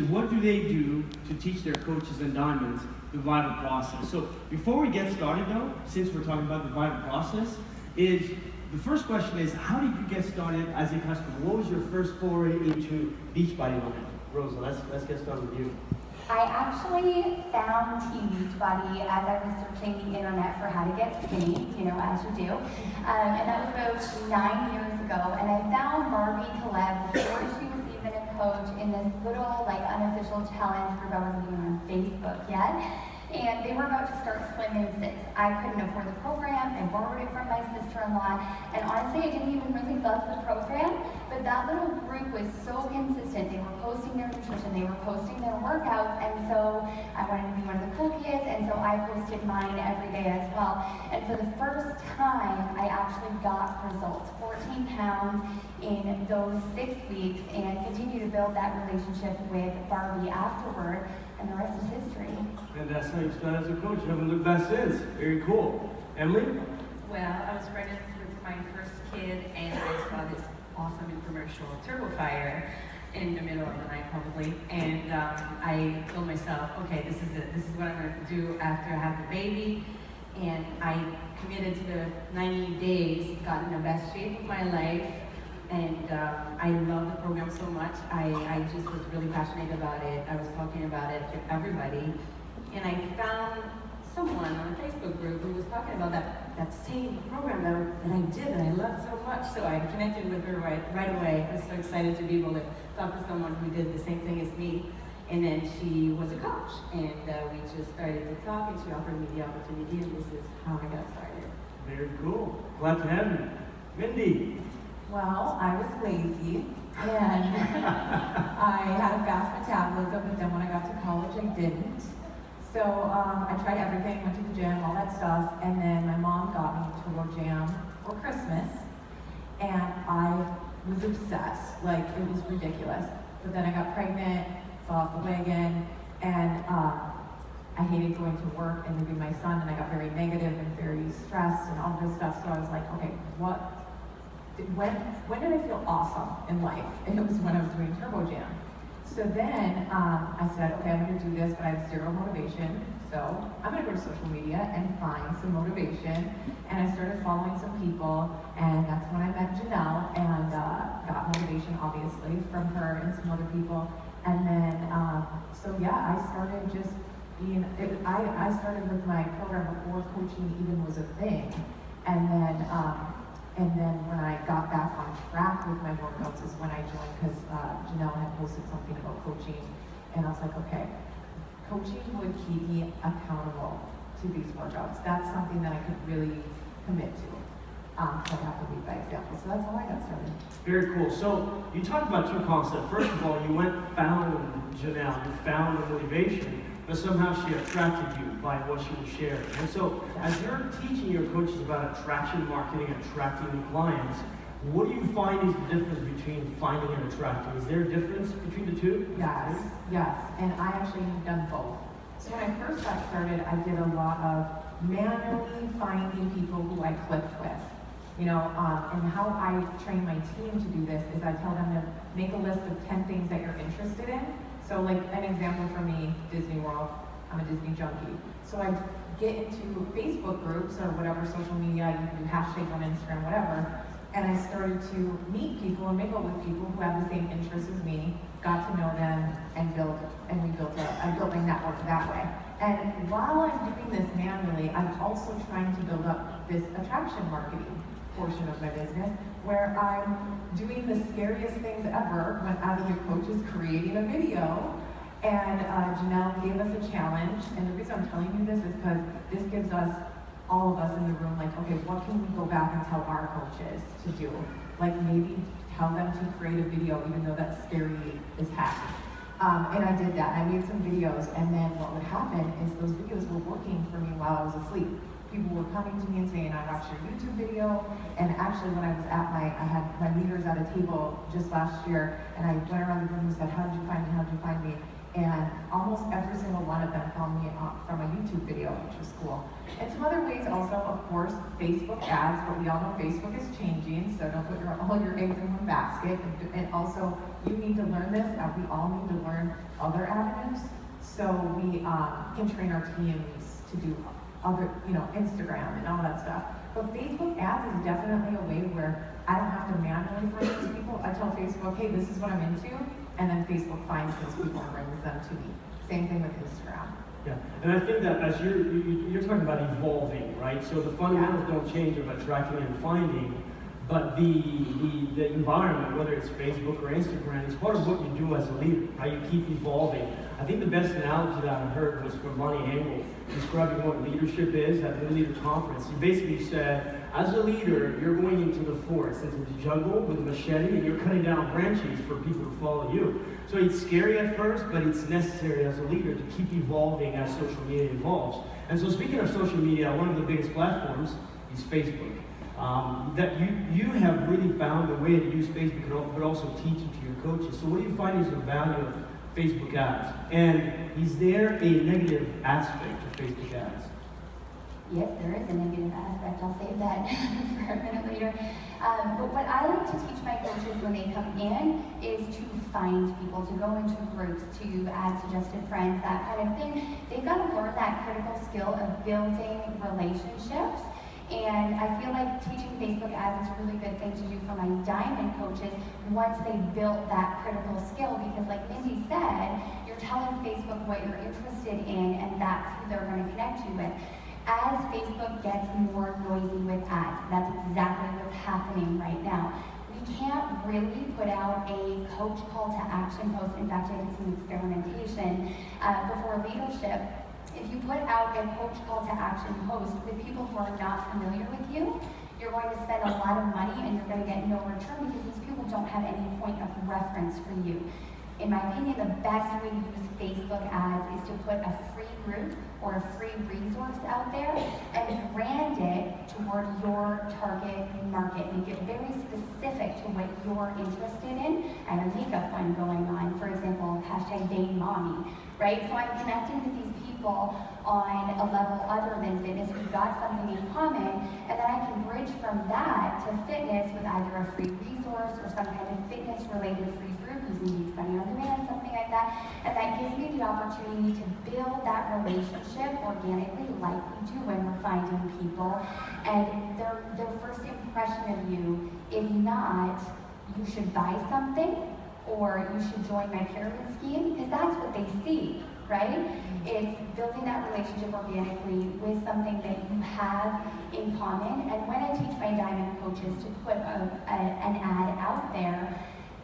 What do they do to teach their coaches and diamonds the vital process? So before we get started though, since we're talking about the vital process, is the first question is, how did you get started as a customer? What was your first foray into Beachbody line? Rosa, let's get started with you. I actually found Team Beachbody as I was searching the internet for how to get skinny, as you do. And that was about 9 years ago. And I found Barbie Collab before she was even a coach in this little unofficial challenge group. I wasn't even on Facebook yet. And they were about to start Slim in 6. I couldn't afford the program. I borrowed it from my sister-in-law. And honestly, I didn't even really love the program. But that little group was so consistent. They were posting their nutrition. They were posting their workouts. And so I wanted to be one of the cool kids. And so I posted mine every day as well. And for the first time, I actually got results. 14 pounds in those 6 weeks. And continue to build that relationship with Barbie afterward. And the rest is history. And that's how you started as a coach. You haven't looked back since. Very cool. Emily? Well, I was pregnant with my first kid, and I saw this awesome infomercial, Turbo Fire, in the middle of the night probably. And I told myself, okay, this is it. This is what I'm going to do after I have the baby. And I committed to the 90 days, got in the best shape of my life. And I love the program so much. I just was really passionate about it. I was talking about it to everybody. And I found someone on a Facebook group who was talking about that same program that I did and I loved so much. So I connected with her right away. I was so excited to be able to talk to someone who did the same thing as me. And then she was a coach. And we just started to talk and she offered me the opportunity, and this is how I got started. Very cool. Glad to have you. Mindy? Well, I was lazy, and I had a fast metabolism, but then when I got to college, I didn't. So I tried everything, went to the gym, all that stuff, and then my mom got me Turbo Jam for Christmas, and I was obsessed. Like, it was ridiculous. But then I got pregnant, fell off the wagon, and I hated going to work and leaving my son, and I got very negative and very stressed and all this stuff. So I was like, okay, when did I feel awesome in life? And it was when I was doing Turbo Jam. So then I said, okay, I'm going to do this, but I have zero motivation. So I'm going to go to social media and find some motivation. And I started following some people, and that's when I met Janelle and got motivation, obviously, from her and some other people. And then, so yeah, I started just being, I started with my program before coaching even was a thing. And then when I got back on track with my workouts is when I joined, because Janelle had posted something about coaching, and I was like, okay, coaching would keep me accountable to these workouts. That's something that I could really commit to. So I have to lead by example. So that's how I got started. Very cool. So you talked about two concepts. First of all, you found Janelle, you found the motivation, but somehow she attracted you by what she was sharing. And so as you're teaching your coaches about attraction marketing, attracting new clients, what do you find is the difference between finding and attracting? Is there a difference between the two? Yes. And I actually have done both. So when I first got started, I did a lot of manually finding people who I clicked with. And how I train my team to do this is I tell them to make a list of 10 things that you're interested in. So like an example for me, Disney World, I'm a Disney junkie. So I get into Facebook groups or whatever social media, you can do hashtags on Instagram, whatever, and I started to meet people and mingle with people who have the same interests as me, got to know them, and I built my network that way. And while I'm doing this manually, I'm also trying to build up this attraction marketing portion of my business, where I'm doing the scariest things ever when as a coach is creating a video. And Janelle gave us a challenge, and the reason I'm telling you this is because this gives us, all of us in the room, like, okay, what can we go back and tell our coaches to do? Like maybe tell them to create a video, even though that's scary as heck. And I did that. I made some videos, and then what would happen is those videos were working for me while I was asleep. People were coming to me and saying, I watched your YouTube video. And actually when I had my leaders at a table just last year, and I went around the room and said, how did you find me, how did you find me? And almost every single one of them found me from a YouTube video, which was cool. And some other ways also, of course, Facebook ads, but we all know Facebook is changing, so don't put all your eggs in one basket. And also you need to learn this, and we all need to learn other avenues, so we can train our teams to do other, Instagram and all that stuff. But Facebook ads is definitely a way where I don't have to manually find these people. I tell Facebook, hey, this is what I'm into, and then Facebook finds those people and brings them to me. Same thing with Instagram. Yeah, and I think that as you're talking about evolving, right? So the fundamentals don't change of attracting and finding, but the environment, whether it's Facebook or Instagram, is part of what you do as a leader, right? You keep evolving. I think the best analogy that I heard was from Bonnie Engel, describing what leadership is at the leader conference. He basically said, as a leader, you're going into the forest, into the jungle with a machete, and you're cutting down branches for people to follow you. So it's scary at first, but it's necessary as a leader to keep evolving as social media evolves. And so speaking of social media, one of the biggest platforms is Facebook. That you have really found a way to use Facebook, but also teach it to your coaches. So what do you find is the value of Facebook ads? And is there a negative aspect of Facebook ads? Yes, there is a negative aspect. I'll save that for a minute later. But what I like to teach my coaches when they come in is to find people, to go into groups, to add suggested friends, that kind of thing. They've got to learn that critical skill of building relationships. And I feel like teaching Facebook ads is a really good thing to do for my diamond coaches once they built that critical skill, because like Mindy said, you're telling Facebook what you're interested in, and that's who they're going to connect you with. As Facebook gets more noisy with ads, that's exactly what's happening right now. We can't really put out a coach call to action post. In fact, I did some experimentation before leadership. If you put out a coach call to action post with people who are not familiar with you, you're going to spend a lot of money and you're going to get no return, because these people don't have any point of reference for you. In my opinion, the best way to use Facebook ads is to put a free group or a free resource out there and brand it toward your target market. Make it very specific to what you're interested in. I have a makeup one going on, for example, hashtag Dane Mommy, right? So I'm connecting with these people on a level other than fitness. We've got something in common, and then I can bridge from that to fitness with either a free resource or some kind of fitness-related free group using Beachbody On Demand, something like that. And that gives me the opportunity to build that relationship organically, like we do when we're finding people. And their first impression of you, if not, you should buy something or you should join my pyramid scheme, because that's what they see, right? It's building that relationship organically with something that you have in common. And when I teach my diamond coaches to put an ad out there,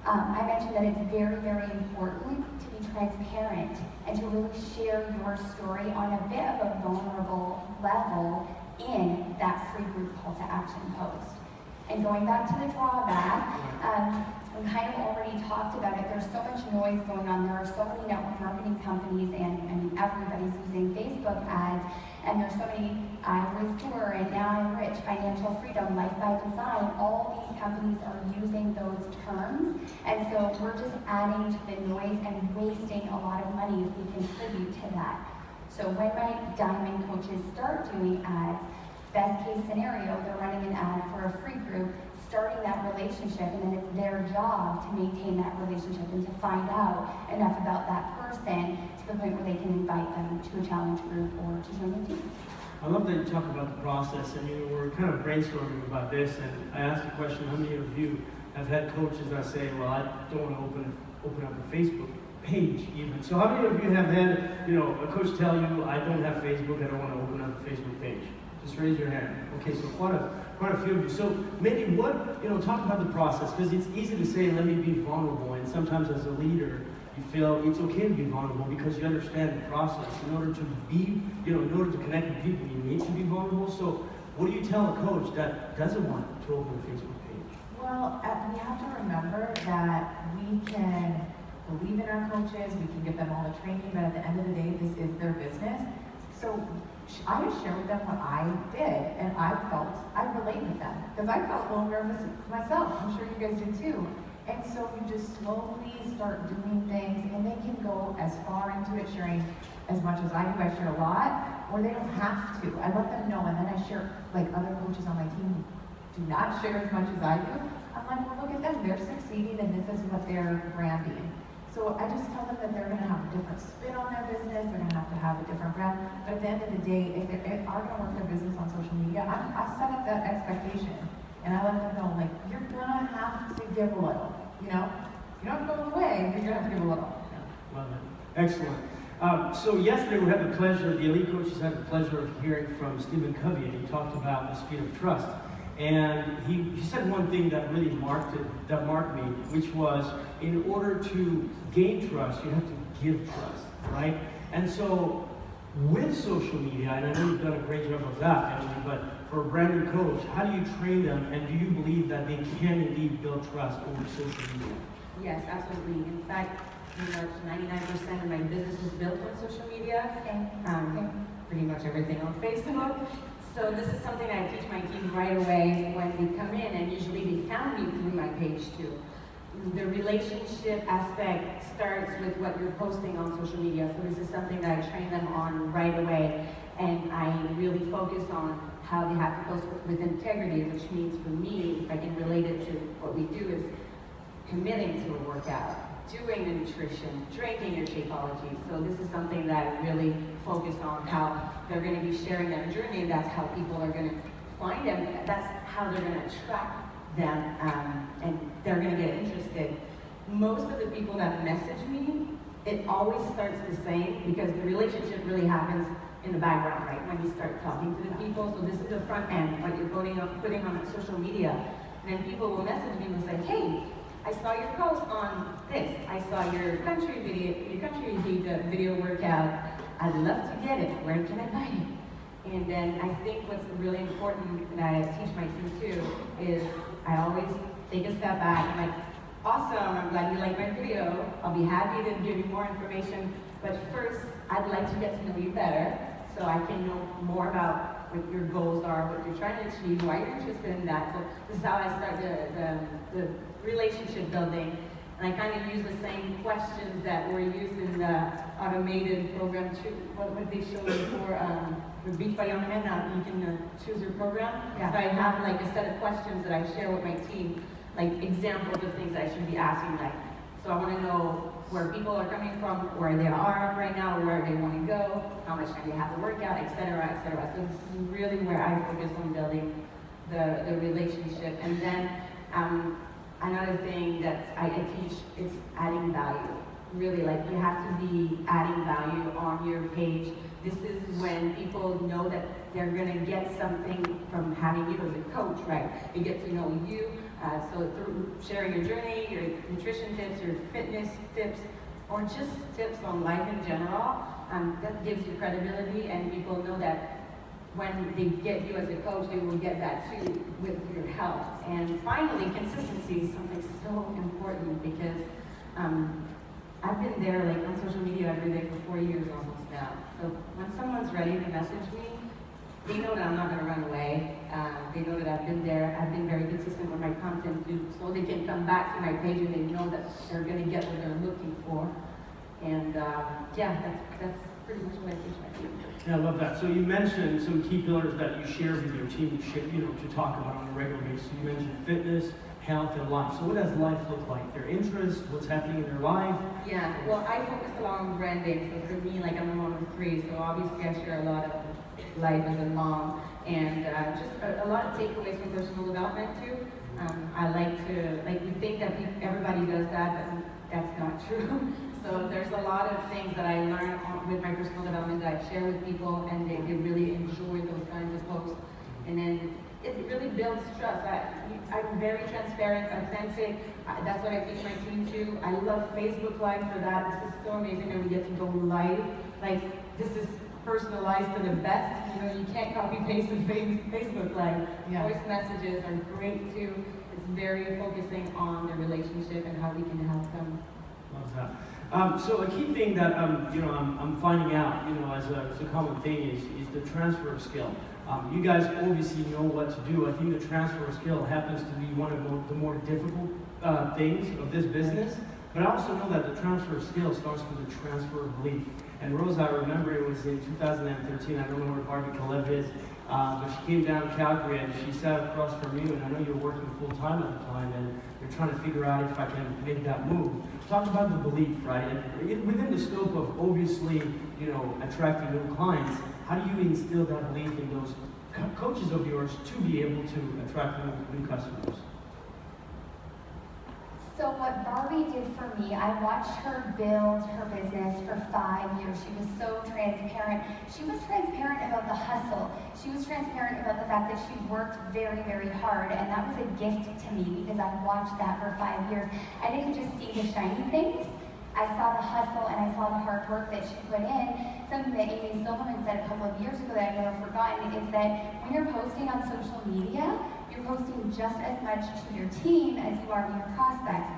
I mentioned that it's very, very important to be transparent and to really share your story on a bit of a vulnerable level in that free group call to action post. And going back to the drawback, we kind of already talked about it. There's so much noise going on. There are so many network marketing companies, and everybody's using Facebook ads. And there's so many, I was poor and now I'm rich, financial freedom, life by design. All these companies are using those terms. And so we're just adding to the noise and wasting a lot of money if we contribute to that. So when my diamond coaches start doing ads, best case scenario, they're running an ad for a free group, starting that relationship, and then it's their job to maintain that relationship and to find out enough about that person to the point where they can invite them to a challenge group or to join the team. I love that you talk about the process. I mean, we're kind of brainstorming about this, and I asked the question, how many of you have had coaches that say, well, I don't want to open up a Facebook page even. So how many of you have had, a coach tell you, I don't have Facebook, I don't want to open up a Facebook page? Just raise your hand. Okay, so quite a few of you. So maybe talk about the process, because it's easy to say, let me be vulnerable, and sometimes as a leader, you feel it's okay to be vulnerable because you understand the process. In order to connect with people, you need to be vulnerable. So what do you tell a coach that doesn't want to open a Facebook page? Well, we have to remember that we can believe in our coaches, we can give them all the training, but at the end of the day, this is their business. So I just share with them what I did, and I relate with them, because I felt a little nervous myself. I'm sure you guys did too. And so you just slowly start doing things, and they can go as far into it, sharing as much as I do. I share a lot, or they don't have to. I let them know, and then I share, like other coaches on my team do not share as much as I do. I'm like, well, look at them, they're succeeding and this is what they're branding. So I just tell them that they're gonna have a different spin on their business, they're gonna have a different brand, but at the end of the day, if they are gonna work their business on social media, I set up that expectation. And I let them know, like, you're gonna have to give a little, you know? You don't have to go away, but you're gonna have to give a little. Love it. Excellent. So yesterday we had the pleasure, the elite coaches had the pleasure of hearing from Stephen Covey, and he talked about the speed of trust. And he said one thing that really marked me, which was in order to gain trust, you have to give trust, right? And so with social media, and I know you've done a great job of that, Emily, but for a brand new coach, how do you train them, and do you believe that they can indeed build trust over social media? Yes, absolutely. In fact, pretty much 99% of my business is built on social media. Pretty much everything on Facebook. So this is something I teach my team right away when they come in, and usually they found me through my page too. The relationship aspect starts with what you're posting on social media. So this is something that I train them on right away, and I really focus on how they have to post with integrity, which means for me, if I can relate it to what we do, is committing to a workout, doing the nutrition, drinking your Shakeology. So this is something that I really focus on, how they're going to be sharing their journey. That's how people are going to find them. That's how they're going to attract them, and they're going to get interested. Most of the people that message me, it always starts the same, because the relationship really happens in the background, right? When you start talking to the people. So this is the front end, what you're putting on social media. And then people will message me and say, hey, I saw your post on this. I saw your country video workout. I'd love to get it. Where can I buy it? And then I think what's really important that I teach my team too is I always take a step back. I'm like, awesome, I'm glad you like my video. I'll be happy to give you more information. But first, I'd like to get to know you better so I can know more about what your goals are, what you're trying to achieve, why you're interested in that. So this is how I start the relationship building. And I kind of use the same questions that were used in the automated program. What they show you for Beachbody On Demand. Now you can choose your program. Yeah. So I have like a set of questions that I share with my team, like examples of things I should be asking. Like, so I want to know where people are coming from, where they are right now, where they want to go, how much time they have to work out, etc., etc. So this is really where I focus on building the relationship. And then another thing that I teach is adding value. Really, like, you have to be adding value on your page. This is when people know that they're gonna get something from having you as a coach, right? They get to know you. So through sharing your journey, your nutrition tips, your fitness tips, or just tips on life in general, that gives you credibility, and people know that when they get you as a coach, they will get that too with your help. And finally, consistency is something so important, because I've been there like on social media every day for 4 years almost now. So when someone's ready to message me, they know that I'm not going to run away. They know that I've been there. I've been very consistent with my content too, so they can come back to my page and they know that they're going to get what they're looking for. And yeah, that's pretty much what I teach my team. Yeah, I love that. So you mentioned some key pillars that you share with your team to talk about on a regular basis. You mentioned fitness, health, and life. So what does life look like? Their interests, what's happening in their life? Yeah, well, I focus a lot on branding. So for me, like, I'm a mom of 3, so obviously I share a lot of life as a mom, and just a lot of takeaways from personal development too. I like to, we think that everybody does that, but that's not true. So there's a lot of things that I learn with my personal development that I share with people, and they really enjoy those kinds of posts. And then it really builds trust. I'm very transparent, authentic. That's what I teach my team too. I love Facebook Live for that. This is so amazing that we get to go live. Like, this is personalized to the best. You know, you can't copy paste the Facebook Live. Yeah. Voice messages are great too. It's very focusing on the relationship and how we can help them. Love that. So a key thing that I'm finding out, as a common thing is the transfer of skill. You guys obviously know what to do. I think the transfer of skill happens to be one of the more difficult things of this business. But I also know that the transfer of skill starts with the transfer of belief. And Rosa, I remember it was in 2013. I don't know where Barbie Kalev is. but she came down to Calgary and she sat across from you, and I know you were working full time at the time, and you're trying to figure out if I can make that move. Talk about the belief, right? And within the scope of obviously, attracting new clients, how do you instill that belief in those coaches of yours to be able to attract new customers? So what Barbie did for me, I watched her build her business for 5 years. She was so transparent. She was transparent about the hustle. She was transparent about the fact that she worked very, very hard. And that was a gift to me because I watched that for 5 years. I didn't just see the shiny things. I saw the hustle and I saw the hard work that she put in. Something that Amy Silverman said a couple of years ago that I've never forgotten is that when you're posting on social media, you're posting just as much to your team as you are to your prospects.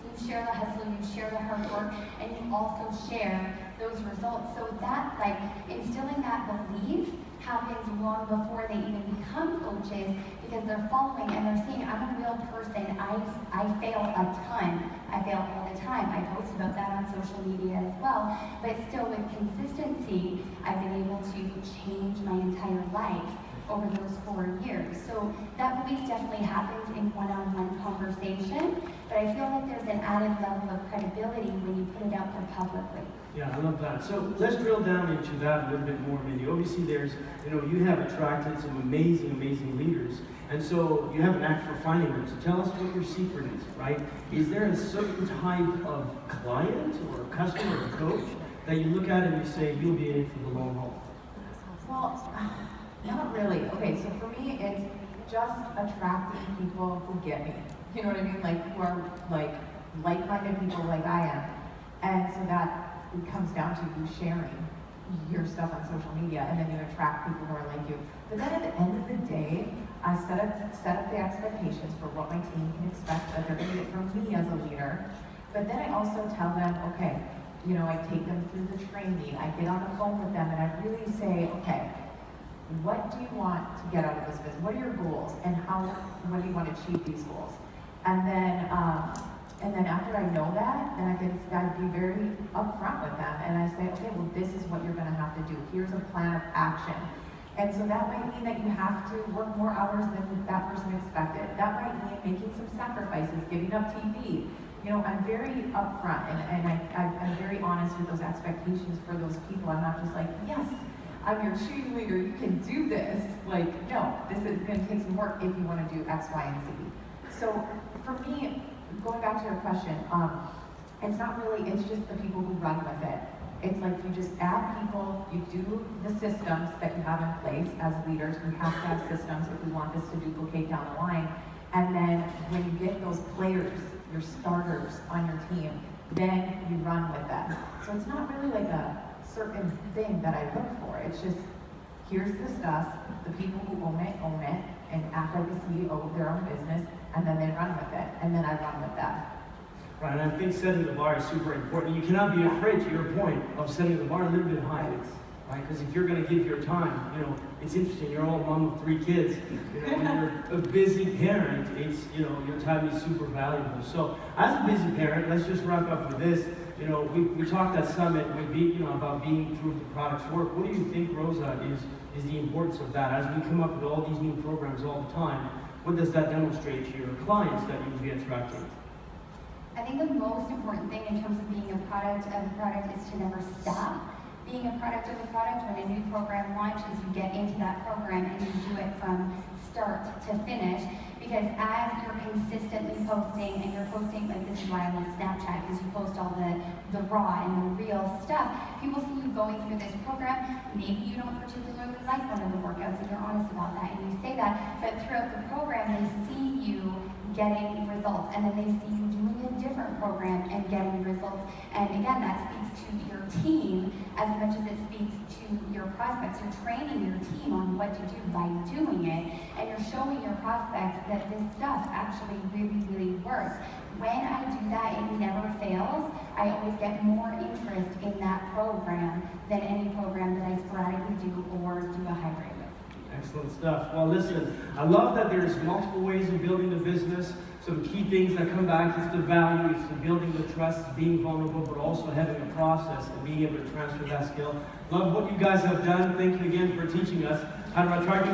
You share the hustle, you share the hard work, and you also share those results. So that, instilling that belief happens long before they even become coaches because they're following and they're seeing, I'm a real person. I fail a ton. I fail all the time. I post about that on social media as well. But still, with consistency, I've been able to change my entire life over those 4 years. So that belief definitely happens in one-on-one conversation, but I feel like there's an added level of credibility when you put it out there publicly. Yeah, I love that. So let's drill down into that a little bit more, Mindy. Obviously, you have attracted some amazing, amazing leaders, and so you have an knack for finding them. So tell us what your secret is, right? Is there a certain type of client or customer or coach that you look at and you say, you'll be in it for the long haul? Well, not really. Okay, so for me, it's just attracting people who get me. You know what I mean? Who are like-minded people like I am. And so that it comes down to you sharing your stuff on social media, and then you attract people who are like you. But then at the end of the day, I set up the expectations for what my team can expect that they're going to get from me as a leader. But then I also tell them, okay, I take them through the training. I get on the phone with them, and I really say, okay, what do you want to get out of this business? What are your goals, and what do you want to achieve these goals? And then after I know that, then I'd be very upfront with them, and I say, okay, well, this is what you're going to have to do. Here's a plan of action. And so that might mean that you have to work more hours than that person expected. That might mean making some sacrifices, giving up TV. I'm very upfront, and I'm very honest with those expectations for those people. I'm not just like, yes, I'm your cheerleader, you can do this. No, this is going to take some work if you want to do X, Y, and Z. So for me, going back to your question, it's just the people who run with it. It's like you just add people, you do the systems that you have in place as leaders. We have to have systems if we want this to duplicate down the line. And then when you get those players, your starters on your team, then you run with them. So it's not really like a certain thing that I look for. It's just, here's the stuff, the people who own it, and act like a CEO of their own business, and then they run with it, and then I run with that. Right, and I think setting the bar is super important. You cannot be afraid, to your point, of setting the bar a little bit higher, right? Because if you're going to give your time, it's interesting. You're all mom of 3 kids. When you're a busy parent, your time is super valuable. So, as a busy parent, let's just wrap up with this. We talked at Summit about being true to the product's work. What do you think, Rosa, is the importance of that? As we come up with all these new programs all the time, what does that demonstrate to your clients that you will be attracting? I think the most important thing in terms of being a product of the product is to never stop being a product of the product. When a new program launches, you get into that program and you do it from start to finish. Because as you're consistently posting, and you're posting, this is why I love Snapchat, because you post all the raw and the real stuff. People see you going through this program. Maybe you don't particularly like one of the workouts, and you're honest about that, and you say that. But throughout the program, they see you getting results, and then they see you doing a different program and getting results. And again, that speaks to your team as much as it speaks to your prospects. You're training your team on what to do by doing it, and you're showing your prospects that this stuff actually really, really works. When I do that, it never fails. I always get more interest in that program than any program that I sporadically do or do a hybrid with. Excellent stuff. Well, listen, I love that there's multiple ways of building a business. Some key things that come back is the value, it's the building the trust, it's being vulnerable, but also having a process and being able to transfer that skill. Love what you guys have done. Thank you again for teaching us how to attract